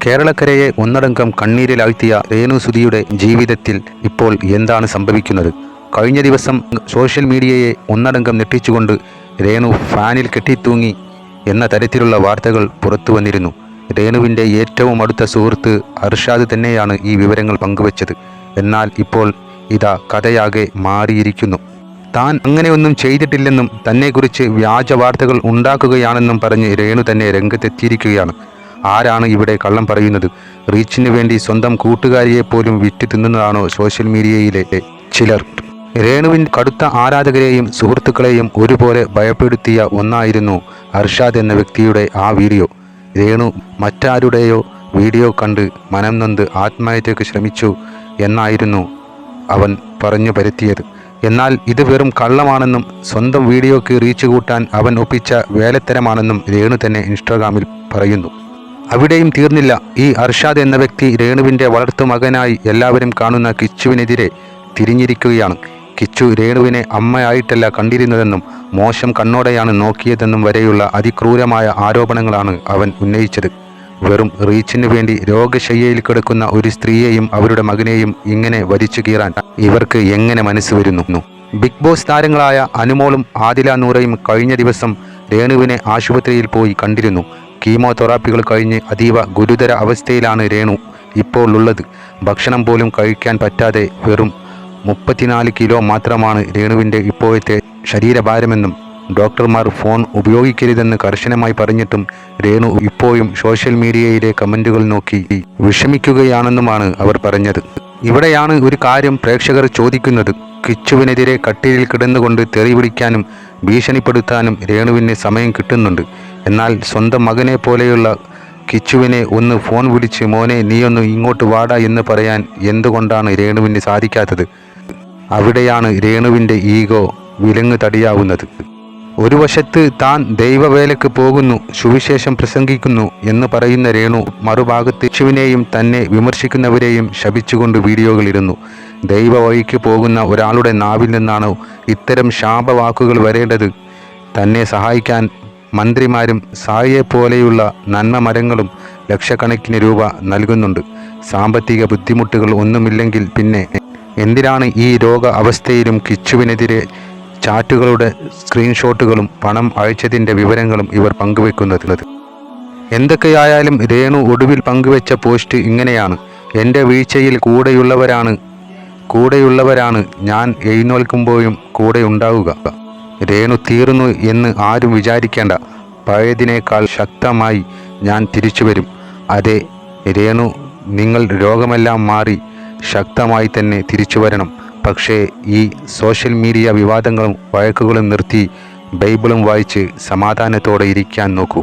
കേരളക്കരയെ ഒന്നടങ്കം കണ്ണീരിലാഴ്ത്തിയ രേണുസുധിയുടെ ജീവിതത്തിൽ ഇപ്പോൾ എന്താണ് സംഭവിക്കുന്നത്? കഴിഞ്ഞ ദിവസം സോഷ്യൽ മീഡിയയെ ഒന്നടങ്കം ഞെട്ടിച്ചുകൊണ്ട് രേണു ഫാനിൽ കെട്ടിത്തൂങ്ങി എന്ന തരത്തിലുള്ള വാർത്തകൾ പുറത്തു വന്നിരുന്നു. രേണുവിൻ്റെ ഏറ്റവും അടുത്ത സുഹൃത്ത് അർഷാദ് തന്നെയാണ് ഈ വിവരങ്ങൾ പങ്കുവച്ചത്. എന്നാൽ ഇപ്പോൾ ഇതാ കഥയാകെ മാറിയിരിക്കുന്നു. താൻ അങ്ങനെയൊന്നും ചെയ്തിട്ടില്ലെന്നും തന്നെക്കുറിച്ച് വ്യാജ വാർത്തകൾ ഉണ്ടാക്കുകയാണെന്നും പറഞ്ഞ് രേണു തന്നെ രംഗത്തെത്തിയിരിക്കുകയാണ്. ആരാണ് ഇവിടെ കള്ളം പറയുന്നത്? റീച്ചിന് വേണ്ടി സ്വന്തം കൂട്ടുകാരിയെ പോലും വിറ്റ് തിന്നുന്നതാണോ സോഷ്യൽ മീഡിയയിലെ ചിലർ? രേണുവിൻ്റെ കടുത്ത ആരാധകരെയും സുഹൃത്തുക്കളെയും ഒരുപോലെ ഭയപ്പെടുത്തിയ ഒന്നായിരുന്നു അർഷാദ് എന്ന വ്യക്തിയുടെ ആ വീഡിയോ. രേണു മറ്റാരുടെയോ വീഡിയോ കണ്ട് മനം നൊന്ത് ആത്മഹത്യക്ക് ശ്രമിച്ചു എന്നായിരുന്നു അവൻ പറഞ്ഞു പരത്തിയത്. എന്നാൽ ഇത് വെറും കള്ളമാണെന്നും സ്വന്തം വീഡിയോക്ക് റീച്ച് കൂട്ടാൻ അവൻ ഒപ്പിച്ച വേലത്തരമാണെന്നും രേണു തന്നെ ഇൻസ്റ്റാഗ്രാമിൽ പറയുന്നു. അവിടെയും തീർന്നില്ല. ഈ അർഷാദ് എന്ന വ്യക്തി രേണുവിൻ്റെ വളർത്തുമകനായി എല്ലാവരും കാണുന്ന കിച്ചുവിനെതിരെ തിരിഞ്ഞിരിക്കുകയാണ്. കിച്ചു രേണുവിനെ അമ്മയായിട്ടല്ല കണ്ടിരുന്നതെന്നും മോശം കണ്ണോടെയാണ് നോക്കിയതെന്നും വരെയുള്ള അതിക്രൂരമായ ആരോപണങ്ങളാണ് അവൻ ഉന്നയിച്ചത്. വെറും റീച്ചിന് വേണ്ടി രോഗശയ്യയിൽ കിടക്കുന്ന ഒരു സ്ത്രീയെയും അവരുടെ മകനെയും ഇങ്ങനെ വലിച്ചു കീറാൻ ഇവർക്ക് എങ്ങനെ മനസ്സ് വരുന്നു? ബിഗ് ബോസ് താരങ്ങളായ അനുമോളും ആദില നൂറയും കഴിഞ്ഞ ദിവസം രേണുവിനെ ആശുപത്രിയിൽ പോയി കണ്ടിരുന്നു. കീമോതെറാപ്പികൾ കഴിഞ്ഞ് അതീവ ഗുരുതര അവസ്ഥയിലാണ് രേണു ഇപ്പോൾ ഉള്ളത്. ഭക്ഷണം പോലും കഴിക്കാൻ പറ്റാതെ വെറും 34 കിലോ മാത്രമാണ് രേണുവിൻ്റെ ഇപ്പോഴത്തെ ശരീരഭാരമെന്നും ഡോക്ടർമാർ ഫോൺ ഉപയോഗിക്കരുതെന്ന് കർശനമായി പറഞ്ഞിട്ടും രേണു ഇപ്പോഴും സോഷ്യൽ മീഡിയയിലെ കമൻറ്റുകൾ നോക്കി വിഷമിക്കുകയാണെന്നുമാണ് അവർ പറഞ്ഞത്. ഇവിടെയാണ് ഒരു കാര്യം പ്രേക്ഷകർ ചോദിക്കുന്നത്. കിച്ചുവിനെതിരെ കട്ടിലിൽ കിടന്നുകൊണ്ട് തെറി വിളിക്കാനും ഭീഷണിപ്പെടുത്താനും രേണുവിന് സമയം കിട്ടുന്നുണ്ട്. എന്നാൽ സ്വന്തം മകനെ പോലെയുള്ള കിച്ചുവിനെ ഒന്ന് ഫോൺ വിളിച്ച് മോനെ നീയൊന്ന് ഇങ്ങോട്ട് വാടാ എന്ന് പറയാൻ എന്തുകൊണ്ടാണ് രേണുവിന് സാധിക്കാത്തത്? അവിടെയാണ് രേണുവിൻ്റെ ഈഗോ വിലങ്ങ് തടിയാവുന്നത്. ഒരു വശത്ത് താൻ ദൈവവേലയ്ക്ക് പോകുന്നു, സുവിശേഷം പ്രസംഗിക്കുന്നു എന്ന് പറയുന്ന രേണു മറുഭാഗത്ത് കിച്ചുവിനെയും തന്നെ വിമർശിക്കുന്നവരെയും ശപിച്ചുകൊണ്ട് വീഡിയോകളിരുന്നു. ദൈവ വഴിക്ക് പോകുന്ന ഒരാളുടെ നാവിൽ നിന്നാണോ ഇത്തരം ശാപവാക്കുകൾ വരേണ്ടത്? തന്നെ സഹായിക്കാൻ മന്ത്രിമാരും സായിയെപ്പോലെയുള്ള നന്മ മരങ്ങളും ലക്ഷക്കണക്കിന് രൂപ നൽകുന്നുണ്ട്. സാമ്പത്തിക ബുദ്ധിമുട്ടുകൾ ഒന്നുമില്ലെങ്കിൽ പിന്നെ എന്തിനാണ് ഈ രോഗ അവസ്ഥയിലും കിച്ചുവിനെതിരെ ചാറ്റുകളുടെ സ്ക്രീൻഷോട്ടുകളും പണം അയച്ചതിൻ്റെ വിവരങ്ങളും ഇവർ പങ്കുവെക്കുന്നത്? എന്തൊക്കെയായാലും രേണു ഒടുവിൽ പങ്കുവെച്ച പോസ്റ്റ് ഇങ്ങനെയാണ്: എൻ്റെ വീഴ്ചയിൽ കൂടെയുള്ളവരാണ് ഞാൻ എഴുന്നേൽക്കുമ്പോഴും കൂടെ ഉണ്ടാവുക. രേണു തീർന്നു എന്ന് ആരും വിചാരിക്കേണ്ട. പഴയതിനേക്കാൾ ശക്തമായി ഞാൻ തിരിച്ചു വരും. അതെ രേണു, നിങ്ങൾ രോഗമെല്ലാം മാറി ശക്തമായി തന്നെ തിരിച്ചു വരണം. പക്ഷേ ഈ സോഷ്യൽ മീഡിയ വിവാദങ്ങളും വഴക്കുകളും നിർത്തി ബൈബിളും വായിച്ച് സമാധാനത്തോടെ ഇരിക്കാൻ നോക്കൂ.